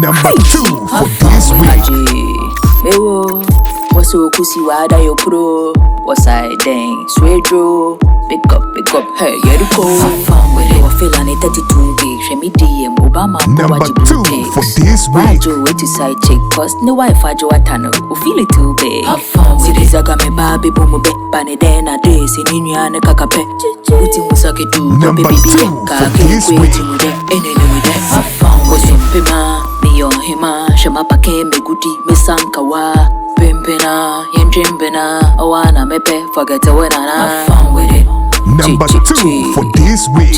Number 2 for this week. Ewo, what's so kusi wada yo pro? What's I dang? Swedro, pick up, hey, yeah, the go. Have fun with it. I feel on it 32 big. Shemi DM Obama. Number 2 for this week. Wajo, wait to side check. Cause no wife, Wajo Atano. Who feel it too big. Have fun with it. Zaga me baby, boom, be. Bane den a day, sinin ya ne kakape. Uti musake do. Number 2 for this week. Have fun with it. Pima, me on hima. Shema pake me goody, me sankawa. Pimpina, yendrimbina, awana mepe, forget the winner. Have fun with it. Number 2 for this week.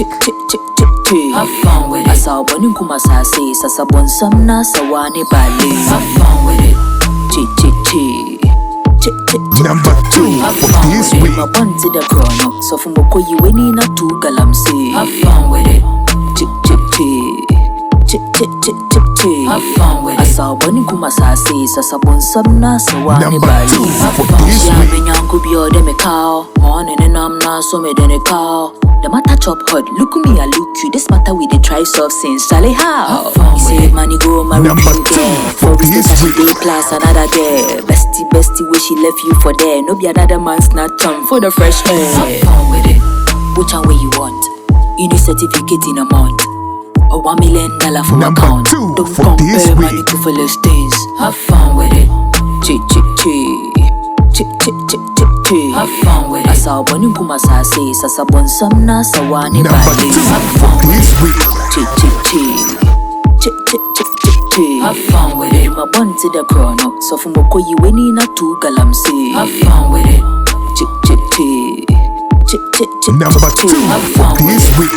Have fun with it. Asa wani kuma sase, sasa bonsam na sawani bale. Have fun with it. Number 2 for this week. My bun to the chrono, so from Boko you winning na two galamse. Have fun with it. Have fun with it. Asa wani kuma sase, sasa bonsam na sawani Number bale. 2 for this week. Me nyangu biyo de me cow, morning and I'm not so me de ne cow. The matter chop hot, look me, I look you. This matter we dey try soft since Charlie how. You say money go my Number 2 for this week. Day plus another day. Bestie, way she left you for there. No be another man's not time for the fresh air. Have fun with it. Which one way you want? You need certificate in a month. Or $1 million for Number account. 2 Don't for compare this money week. to Philistines. Have fun with it. Have fun with it. Asa wani kuma sase, sasa bonsam na sawani Number bale. 2 for this week. Have fun with it. My bun to the chrono, so from Boko you winning na two galamse. Have fun with it. Number 2 for this week.